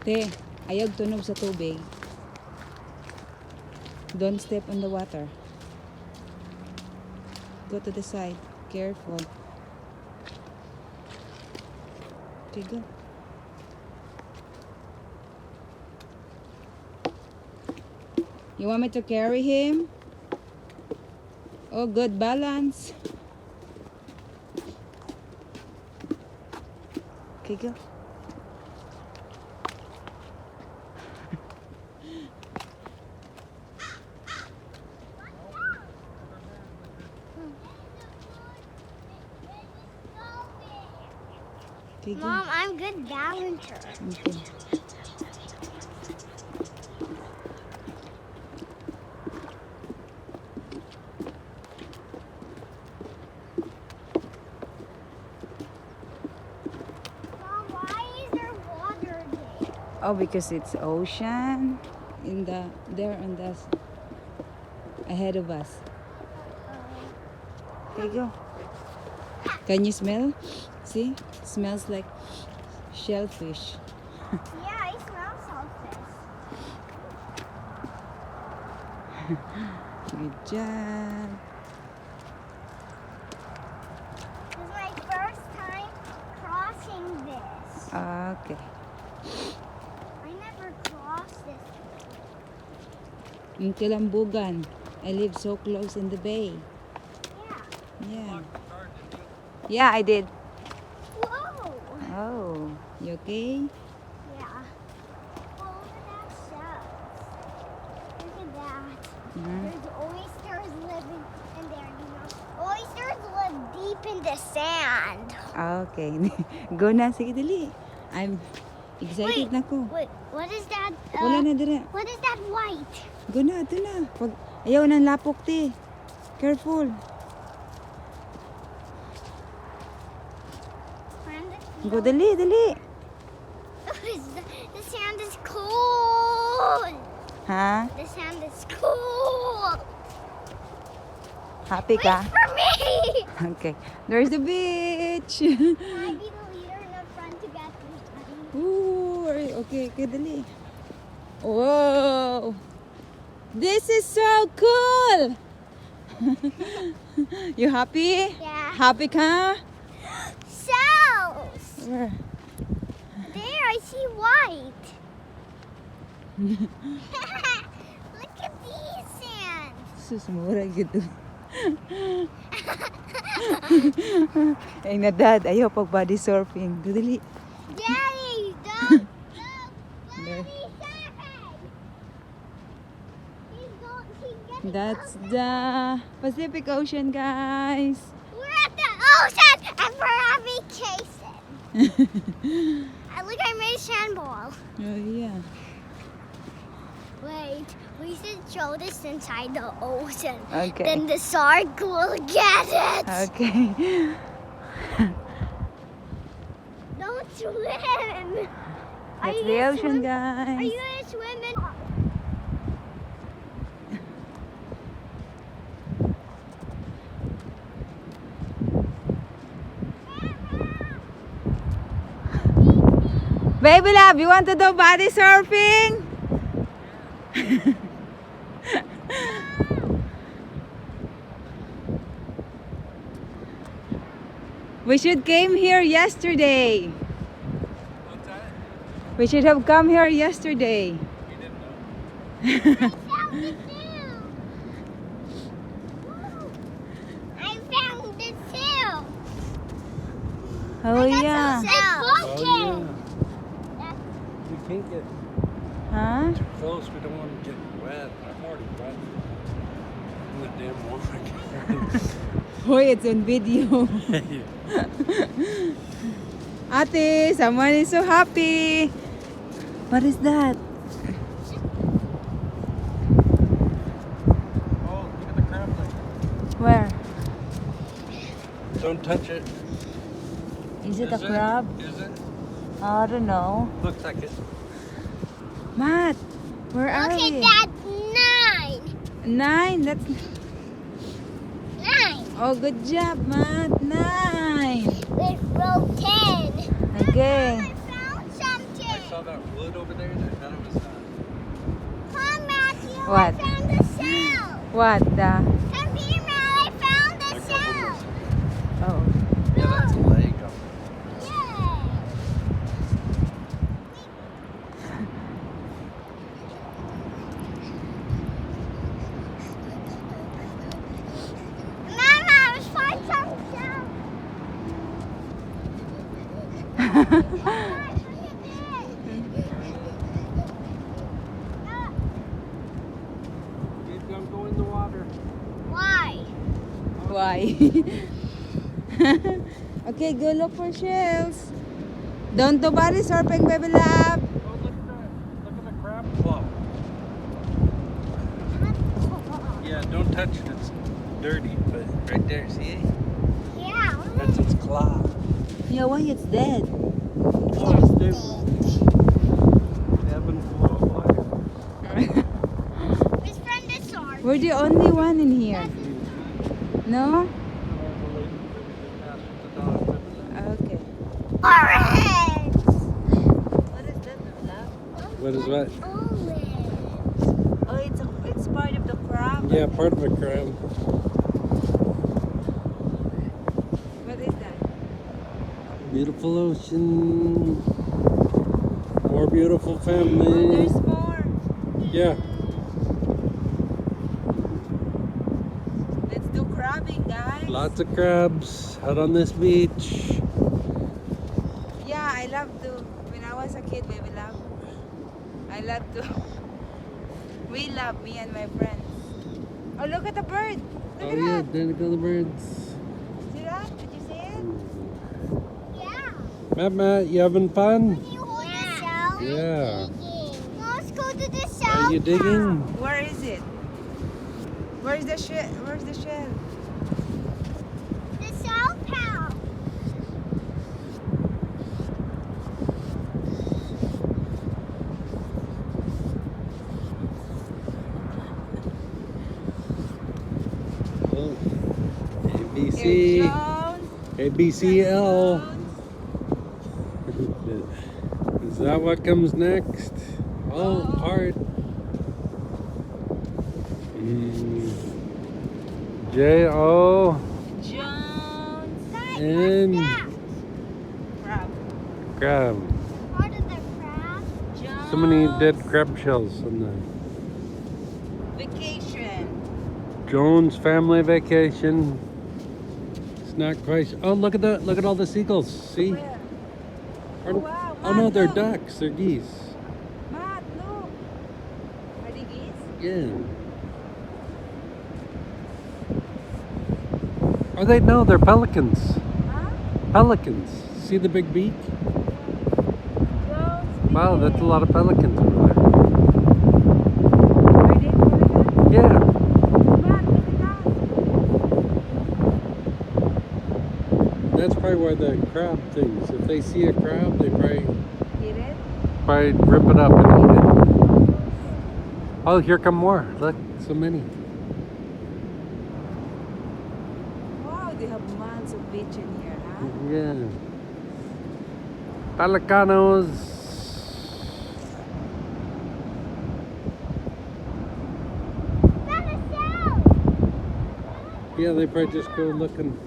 Te, ayag tunog sa tubig. Don't step on the water. Go to the side. Careful. Okay, go. You want me to carry him? Oh, good balance. Okay, go. Okay, go. Mom, I'm good balancer. Okay. Mom, why is there water there? Oh, because it's ocean in there on the ahead of us. Okay, go. Can you smell? See? Smells like shellfish. Yeah, I smell saltfish. Good job. This is my first time crossing this. Okay. I never crossed this. In Kilambugan. I live so close in the bay. Yeah. Yeah. Yeah, I did. Whoa. Oh, you okay? Yeah. Well, look at that shells. Look at that. Mhm. There's oysters living in there, you know. Oysters live deep in the sand. Okay. Go na. Sige, dali. I'm excited na ko. Wait, what is that? Wala na dira. What is that white? Go na, ito na. Ayaw ng lapok, te. Careful. Go, dali, dali. The sand is cool. Ha? The sand is cool. Happy Wait ka? for me. Okay. There's the beach. Can I be the leader in the front to get this money? Ooh, okay, okay, dali. Whoa. This is so cool. You happy? Yeah. Happy ka? Cells. Where? There, I see white. Look at these sands. Sus, mura gitu. Ay na dad, ayaw pag body surfing. Dali. Daddy, don't There. body surfing. He's getting That's the Pacific Ocean, guys. We're at the ocean and we're on vacation. Look, I made a sand ball. Oh yeah. Wait, we should throw this inside the ocean. Okay. Then the shark will get it. Okay. Don't swim. That's the ocean, Are guys. you gonna swim in? Baby love, you want to do body surfing? We should came here yesterday. What's that? We should have come here yesterday. We didn't know. I found it too. Woo. I found it too. Oh yeah. It's broken. We can't get Huh? too close. We don't want to get wet. I'm already wet. In the damn water. Hoy, it's on video. Ate, someone is so happy. What is that? Oh, look at the crab leg. Where? Don't touch it. Is it a crab? Is it? I don't know. Looks like it. Matt, where are Look we? at that 9. 9. That's 9. oh, good job, Matt. 9. It broke 10. Okay. I found something. I saw saw that wood over there and I thought it was Come, Matthew. What? I found the shell. What the? Come here, Matt. I found the like a shell. hummus. Oh. Yeah, that's a leg. Yay. Mama, let's find some shell. Look at this. Don't go in the water. Why? Why? Okay, go look for shells. Don't do body surfing, baby love. Oh, look at that. Look at the crab claw. Yeah, don't touch it. It's dirty. But right there, see it? Yeah. That's its claw. Yeah, why it's dead? Oh, it's stable. Ebb and flow of water. His friend is sorry. We're the only one in here. No? Okay. Orange. What is that, love? What is what? Oh, it's part of the crab. Yeah, part of a crab. What is that? Beautiful ocean. More beautiful Oh, family. there's more. Yeah. Let's do crabbing, guys. Lots of crabs out on this beach. Yeah, I love to. When I was a kid, baby love. I love to. We love, me and my friends. Oh, look at the bird. Look Oh at yeah, that. there go the birds. See that? Did you see it? Yeah. Matt, you having fun? Can you hold the shell? Yeah. Let's go to the shell. Are you digging? Where is it? Where's the shell? Where's the shell? The shell pal. Oh. Here, ABC. Jones. ABCL. Jones. Is that what comes next? Oh, part. J-O. Jones. And Crab. crab. Part of the crab. Jones. So many dead crab shells on the Vacation. Jones family vacation. It's not quite. Oh, look at that! Look at all the seagulls. See? Where? Or- Oh, wow. oh no, Matt, they're look. ducks. They're geese. Matt, look. Are they geese? Yeah. Are they? No, they're pelicans. Huh? Pelicans. See the big beak? Jones. Wow, that's a lot of pelicans over Are they pelicans? there. Yeah. Matt, look at that. That's probably why the crab things. If they see a crab, they probably Eat it? rip it up and eat it. Oh, here come more. Look, so many. Wow, they have miles of beach in here, huh? Yeah. Pelicanos. Got a shell. Yeah, they probably just go looking.